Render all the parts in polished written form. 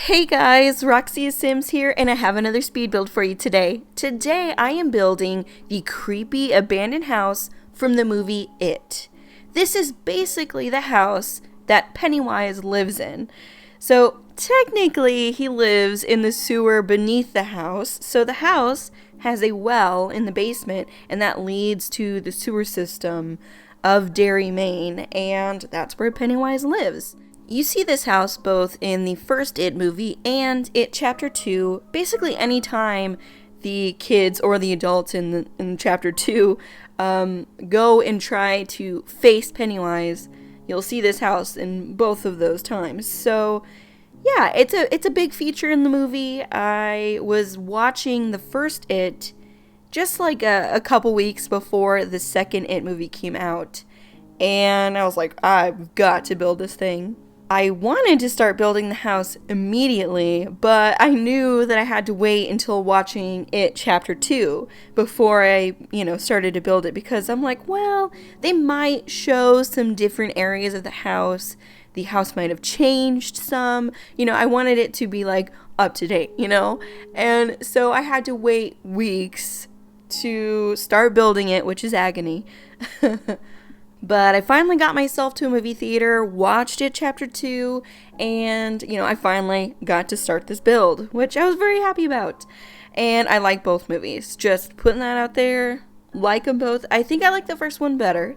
Hey guys, Roxxy Sims here, and I have another speed build for you today. Today I am building the creepy abandoned house from the movie It. This is basically the house that Pennywise lives in. So technically he lives in the sewer beneath the house, so the house has a well in the basement, and that leads to the sewer system of Derry, Maine, and that's where Pennywise lives. You see this house both in the first It movie and It Chapter 2. Basically, anytime the kids or the adults in Chapter 2 go and try to face Pennywise, you'll see this house in both of those times. So, yeah, it's a big feature in the movie. I was watching the first It just like a couple weeks before the second It movie came out, and I was like, I've got to build this thing. I wanted to start building the house immediately, but I knew that I had to wait until watching It Chapter 2 before I, started to build it, because I'm like, well, they might show some different areas of the house. The house might have changed some. I wanted it to be like up to date, And so I had to wait weeks to start building it, which is agony. But I finally got myself to a movie theater, watched It Chapter 2, and, I finally got to start this build, which I was very happy about. And I like both movies. Just putting that out there. Like them both. I think I like the first one better.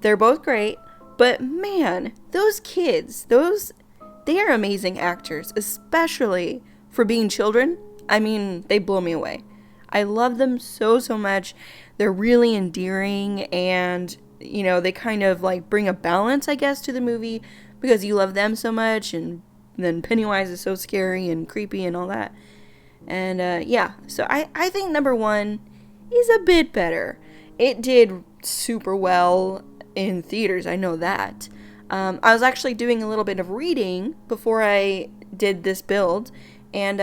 They're both great. But man, those kids, they are amazing actors, especially for being children. I mean, they blow me away. I love them so much. They're really endearing, and they kind of like bring a balance, I guess, to the movie because you love them so much, and then Pennywise is so scary and creepy and all that. And so I think number one is a bit better. It did super well in theaters, I know that. I was actually doing a little bit of reading before I did this build, and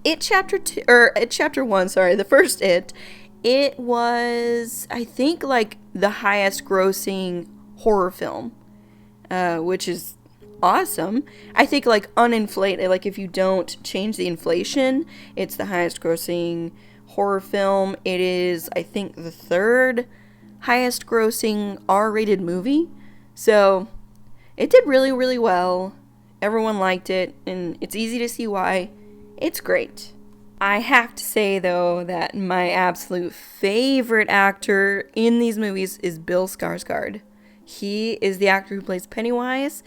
It Chapter 1, sorry, the first It was, I think, like the highest grossing horror film, which is awesome. I think like uninflated, like if you don't change the inflation, it's the highest grossing horror film. It is, I think, the third highest grossing R-rated movie. So it did really, really well. Everyone liked it, and it's easy to see why. It's great. I have to say, though, that my absolute favorite actor in these movies is Bill Skarsgård. He is the actor who plays Pennywise.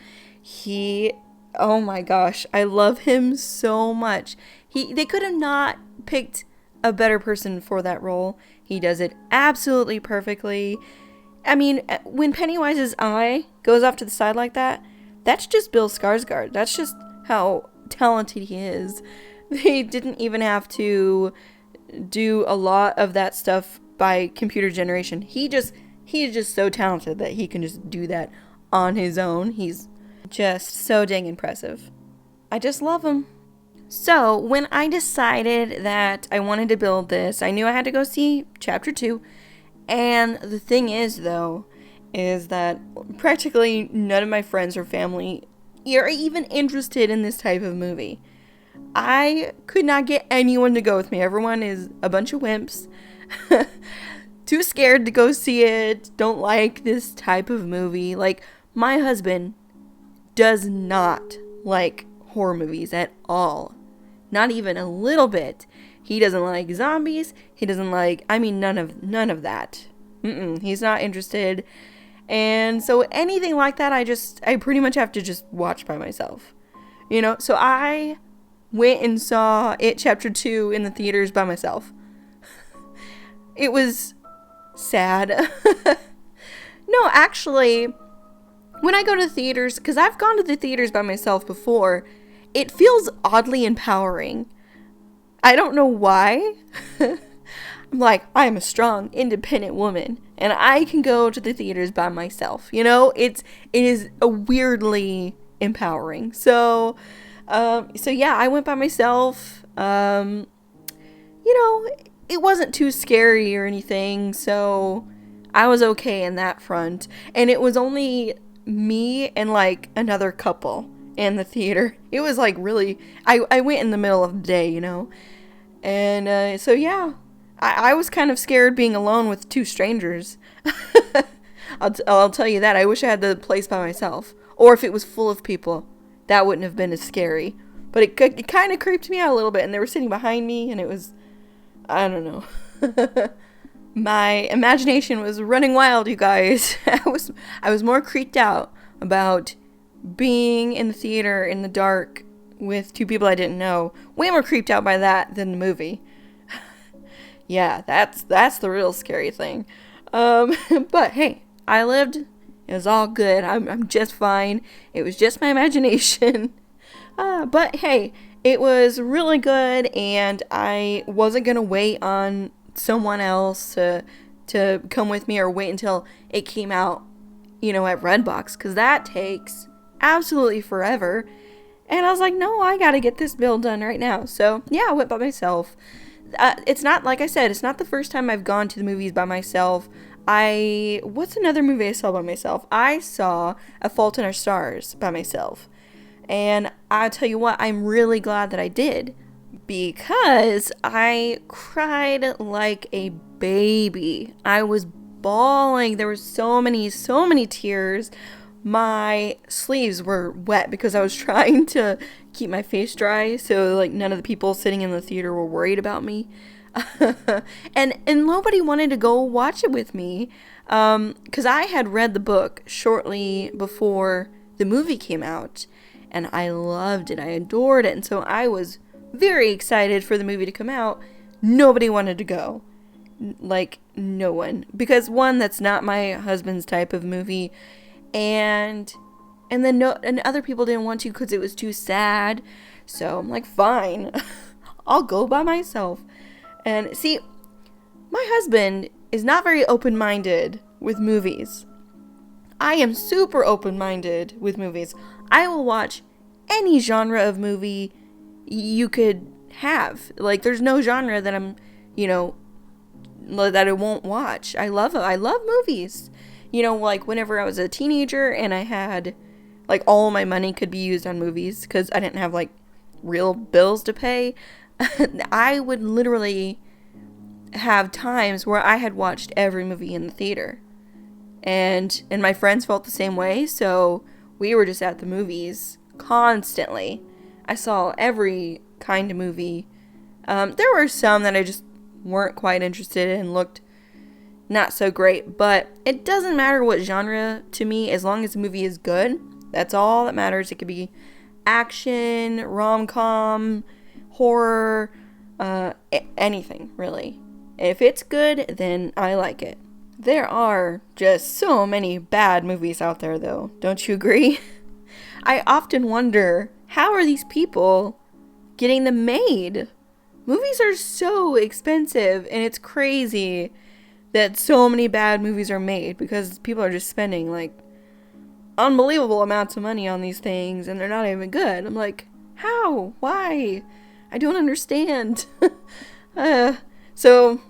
Oh my gosh, I love him so much. They could have not picked a better person for that role. He does it absolutely perfectly. I mean, when Pennywise's eye goes off to the side like that, that's just Bill Skarsgård. That's just how talented he is. They didn't even have to do a lot of that stuff by computer generation. He is just so talented that he can just do that on his own. He's just so dang impressive. I just love him. So when I decided that I wanted to build this, I knew I had to go see Chapter 2. And the thing is, though, is that practically none of my friends or family are even interested in this type of movie. I could not get anyone to go with me. Everyone is a bunch of wimps. Too scared to go see it. Don't like this type of movie. Like, my husband does not like horror movies at all. Not even a little bit. He doesn't like zombies. He doesn't like, none of that. He's not interested. And so anything like that, I pretty much have to just watch by myself. So I went and saw It Chapter 2 in the theaters by myself. It was sad. No, actually, when I go to the theaters, because I've gone to the theaters by myself before, it feels oddly empowering. I don't know why. I'm like, I'm a strong, independent woman, and I can go to the theaters by myself. It is a weirdly empowering. So yeah, I went by myself. It wasn't too scary or anything, so I was okay in that front. And it was only me and like another couple in the theater. It was like really, I went in the middle of the day, you know. And so yeah, I was kind of scared being alone with two strangers. I'll tell you that. I wish I had the place by myself. Or if it was full of people, that wouldn't have been as scary. But it kind of creeped me out a little bit. And they were sitting behind me, and it was, I don't know. My imagination was running wild, you guys. I was more creeped out about being in the theater in the dark with two people I didn't know. Way more creeped out by that than the movie. Yeah, that's the real scary thing. But hey, I lived. It was all good. I'm just fine. It was just my imagination. But hey, it was really good, and I wasn't gonna wait on someone else to come with me or wait until it came out, you know, at Redbox, because that takes absolutely forever. And I was like, no, I gotta get this build done right now. So yeah, I went by myself. It's not, like I said, it's not the first time I've gone to the movies by myself. What's another movie I saw by myself? I saw A Fault in Our Stars by myself. And I'll tell you what, I'm really glad that I did, because I cried like a baby. I was bawling. There were so many tears. My sleeves were wet because I was trying to keep my face dry, so like none of the people sitting in the theater were worried about me. and nobody wanted to go watch it with me, because I had read the book shortly before the movie came out, and I loved it. I adored it, and so I was very excited for the movie to come out. Nobody wanted to go. Like, no one. Because one, that's not my husband's type of movie, and then other people didn't want to because it was too sad. So I'm like, fine, I'll go by myself. And see, my husband is not very open-minded with movies. I am super open-minded with movies. I will watch any genre of movie you could have. Like, there's no genre that I'm, you know, that I won't watch. I love movies. You know, like whenever I was a teenager and I had, like, all my money could be used on movies because I didn't have, like, real bills to pay, I would literally have times where I had watched every movie in the theater. And my friends felt the same way, so we were just at the movies constantly. I saw every kind of movie. There were some that I just weren't quite interested in, looked not so great, but it doesn't matter what genre to me, as long as the movie is good. That's all that matters. It could be action, rom-com, horror, anything, really. If it's good, then I like it. There are just so many bad movies out there, though. Don't you agree? I often wonder, how are these people getting them made? Movies are so expensive, and it's crazy that so many bad movies are made because people are just spending, like, unbelievable amounts of money on these things, and they're not even good. I'm like, how? Why? I don't understand. So,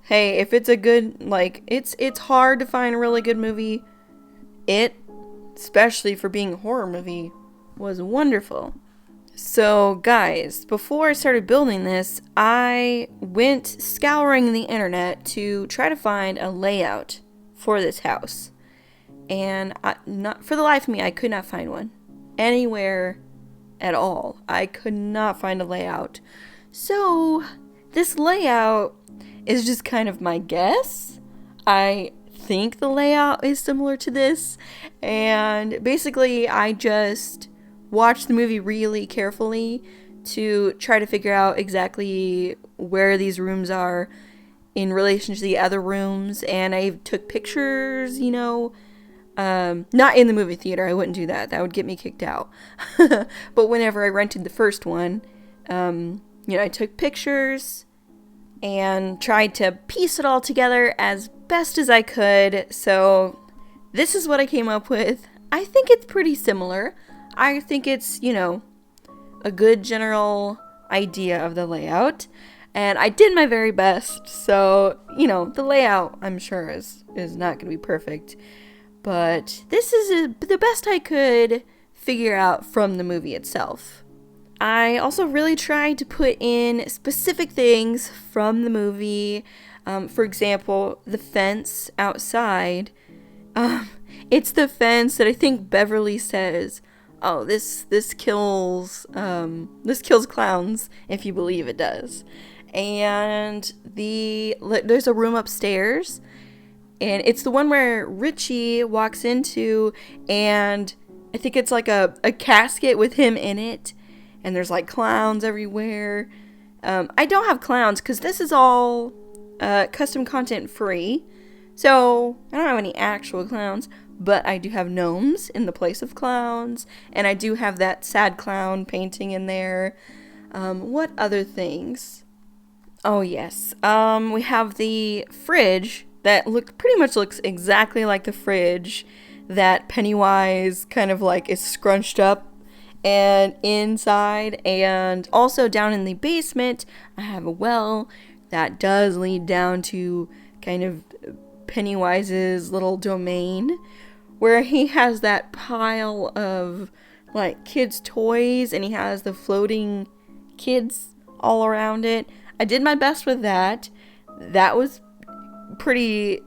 hey, if it's a good, like, it's hard to find a really good movie. It, especially for being a horror movie, was wonderful. So, guys, before I started building this, I went scouring the internet to try to find a layout for this house. And not for the life of me, I could not find one anywhere at all. I could not find a layout. So, this layout is just kind of my guess. I think the layout is similar to this. And basically, I just watched the movie really carefully to try to figure out exactly where these rooms are in relation to the other rooms. And I took pictures, you know, not in the movie theater. I wouldn't do that. That would get me kicked out. But whenever I rented the first one, you know, I took pictures and tried to piece it all together as best as I could. So this is what I came up with. I think it's pretty similar. I think it's, you know, a good general idea of the layout. And I did my very best. So, you know, the layout, I'm sure, is not going to be perfect. But this is the best I could figure out from the movie itself. I also really tried to put in specific things from the movie. For example, the fence outside. It's the fence that I think Beverly says, "Oh, this kills clowns," if you believe it does. And there's a room upstairs, and it's the one where Richie walks into, and I think it's like a casket with him in it, and there's like clowns everywhere. I don't have clowns because this is all custom content free, so I don't have any actual clowns, but I do have gnomes in the place of clowns, and I do have that sad clown painting in there. What other things? Oh yes, we have the fridge that pretty much looks exactly like the fridge that Pennywise kind of like is scrunched up and inside. And also down in the basement, I have a well that does lead down to kind of Pennywise's little domain, where he has that pile of like kids' toys, and he has the floating kids all around it. I did my best with that. That was pretty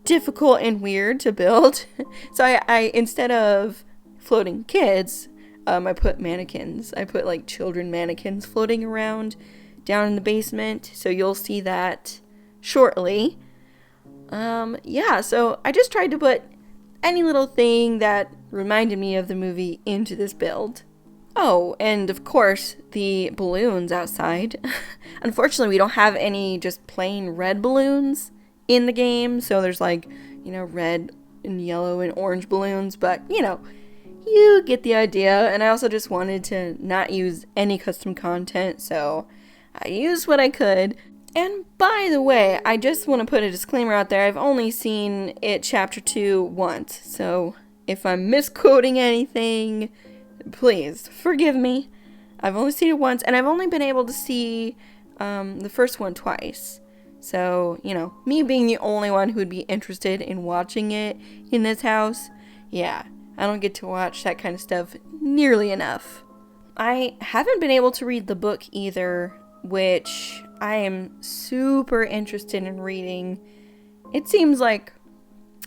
difficult and weird to build. So I instead of floating kids, I put mannequins. I put like children mannequins floating around down in the basement. So you'll see that shortly. Yeah, so I just tried to put any little thing that reminded me of the movie into this build. Oh, and of course, the balloons outside. Unfortunately, we don't have any just plain red balloons in the game, so there's like, red and yellow and orange balloons, but, you get the idea. And I also just wanted to not use any custom content, so I used what I could. And by the way, I just want to put a disclaimer out there. I've only seen it Chapter 2 once, so if I'm misquoting anything, please forgive me. I've only seen it once, and I've only been able to see the first one twice. So, me being the only one who would be interested in watching it in this house, yeah, I don't get to watch that kind of stuff nearly enough. I haven't been able to read the book either, which I am super interested in reading. It seems like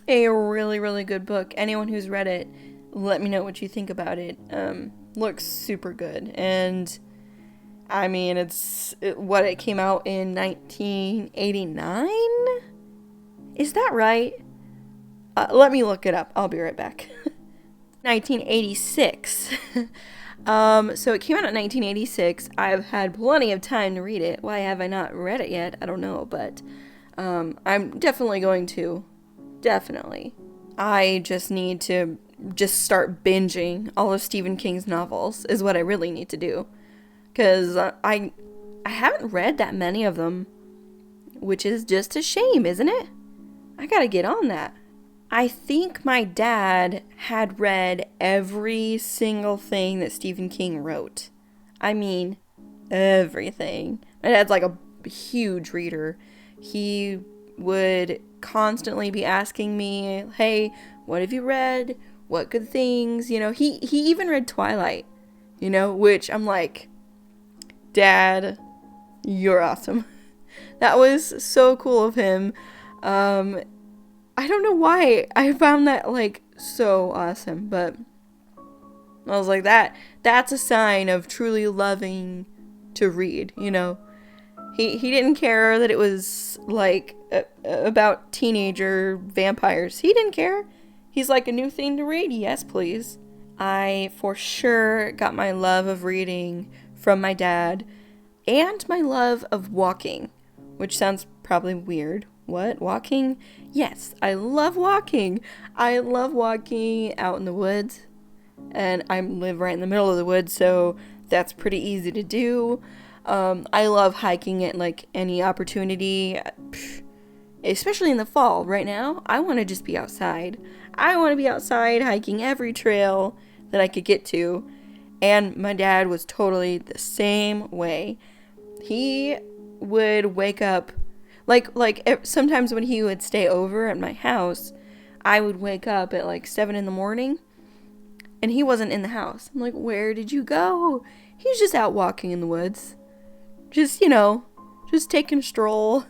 a really, really good book. Anyone who's read it, let me know what you think about it. Looks super good. And I mean, it came out in 1989? Is that right? Let me look it up. I'll be right back. 1986. So it came out in 1986. I've had plenty of time to read it. Why have I not read it yet? I don't know, but I'm definitely going to. Definitely. I just need to start binging all of Stephen King's novels is what I really need to do. Because I haven't read that many of them, which is just a shame, isn't it? I gotta get on that. I think my dad had read every single thing that Stephen King wrote. I mean, everything. My dad's like a huge reader. He would constantly be asking me, hey, what have you read? What good things? He even read Twilight, which I'm like, Dad, you're awesome. That was so cool of him. I don't know why I found that like so awesome, but I was like, that's a sign of truly loving to read, He didn't care that it was like about teenager vampires. He didn't care. He's like, a new thing to read? Yes, please. I for sure got my love of reading from my dad and my love of walking, which sounds probably weird. What? Walking? Yes, I love walking. I love walking out in the woods, and I live right in the middle of the woods, so that's pretty easy to do. I love hiking at like any opportunity, especially in the fall. Right now, I want to just be outside. I want to be outside hiking every trail that I could get to, and my dad was totally the same way. He would wake up like sometimes when he would stay over at my house, I would wake up at like 7 in the morning, and he wasn't in the house. I'm like, where did you go? He's just out walking in the woods. Just, just taking a stroll.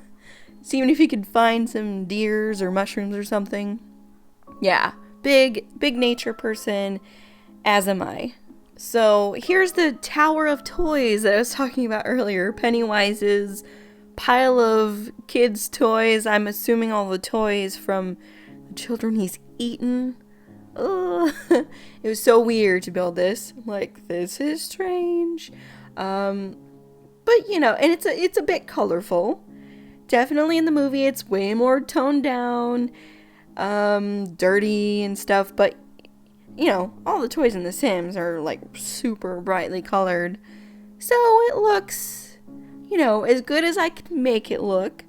Seeing if he could find some deers or mushrooms or something. Yeah, big nature person, as am I. So here's the tower of toys that I was talking about earlier. Pennywise's pile of kids' toys. I'm assuming all the toys from the children he's eaten. Ugh. It was so weird to build this. Like, this is strange. But and it's a bit colorful. Definitely in the movie it's way more toned down, dirty and stuff, but all the toys in The Sims are like super brightly colored. So it looks, as good as I can make it look.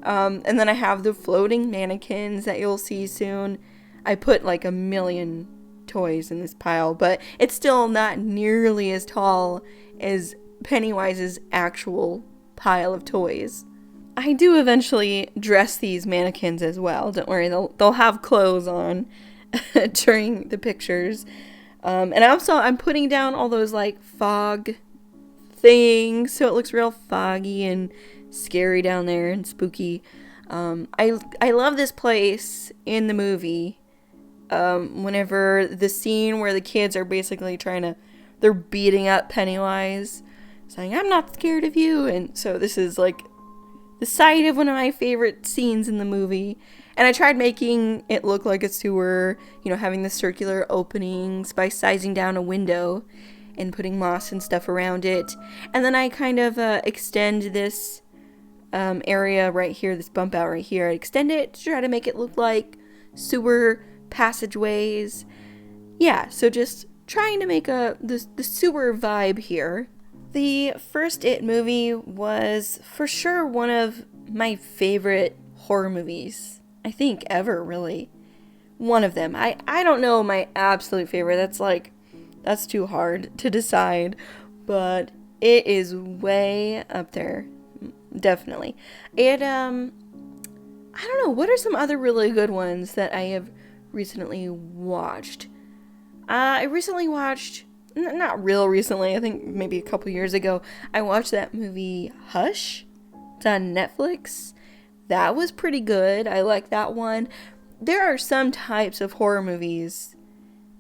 And then I have the floating mannequins that you'll see soon. I put like 1 million toys in this pile, but it's still not nearly as tall as Pennywise's actual pile of toys. I do eventually dress these mannequins as well. Don't worry, they'll have clothes on during the pictures. And I'm putting down all those like fog things, so it looks real foggy and scary down there and spooky. I love this place in the movie. Whenever the scene where the kids are basically they're beating up Pennywise, saying, "I'm not scared of you," and so this is like the site of one of my favorite scenes in the movie. And I tried making it look like a sewer, having the circular openings by sizing down a window and putting moss and stuff around it. And then I kind of extend this area right here, this bump out right here. I extend it to try to make it look like sewer passageways. Yeah, so just trying to make the sewer vibe here. The first It movie was for sure one of my favorite horror movies, I think, ever, really. One of them. I don't know my absolute favorite. That's too hard to decide, but it is way up there. Definitely. I don't know, what are some other really good ones that I have recently watched? I recently watched, not real recently, I think maybe a couple years ago, I watched that movie Hush. It's on Netflix. That was pretty good. I like that one. There are some types of horror movies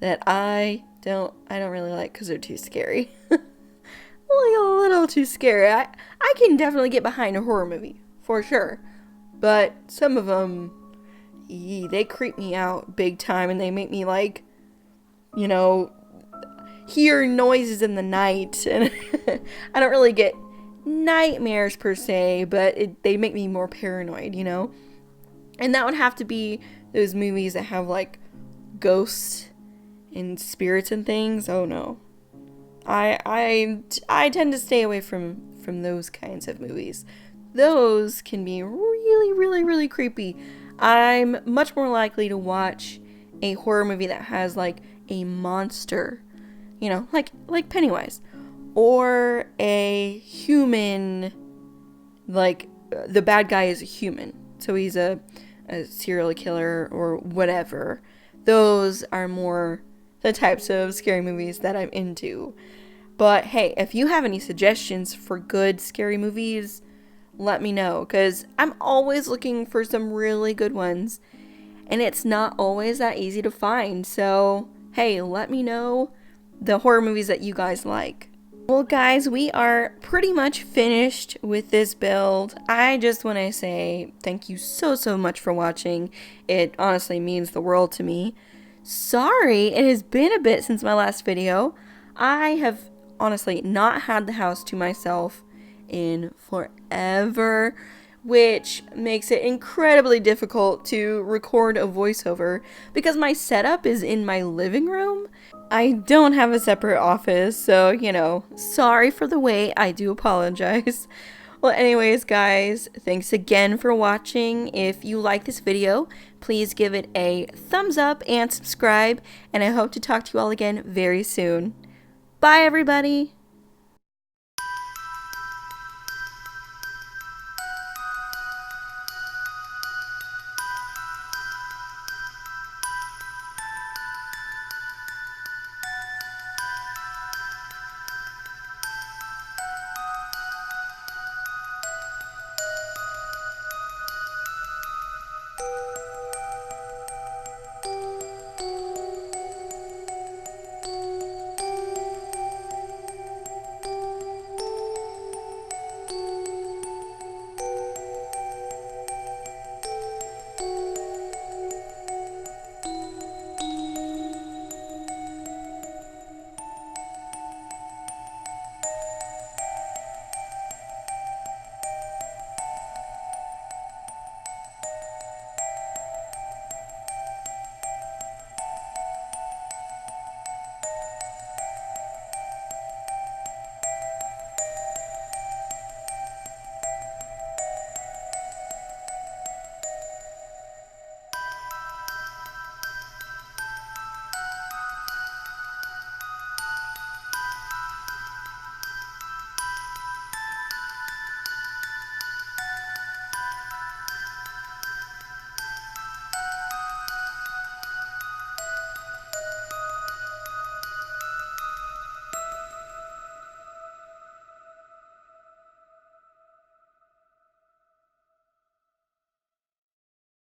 that I don't really like because they're too scary. Like a little too scary. I can definitely get behind a horror movie, for sure. But some of them, they creep me out big time, and they make me hear noises in the night. And I don't really get nightmares per se, but they make me more paranoid, And that would have to be those movies that have ghosts and spirits and things. Oh no. I tend to stay away from those kinds of movies. Those can be really, really, really creepy. I'm much more likely to watch a horror movie that has a monster, like Pennywise, or a human, the bad guy is a human, so he's a serial killer or whatever. Those are more the types of scary movies that I'm into. But hey, if you have any suggestions for good scary movies, let me know, because I'm always looking for some really good ones, and it's not always that easy to find. So hey, let me know the horror movies that you guys like. Well guys, we are pretty much finished with this build. I just want to say thank you so much for watching. It honestly means the world to me. Sorry, it has been a bit since my last video. I have honestly not had the house to myself in forever, which makes it incredibly difficult to record a voiceover because my setup is in my living room. I don't have a separate office, so, sorry for the wait. I do apologize. Well, anyways, guys, thanks again for watching. If you like this video, please give it a thumbs up and subscribe, and I hope to talk to you all again very soon. Bye, everybody!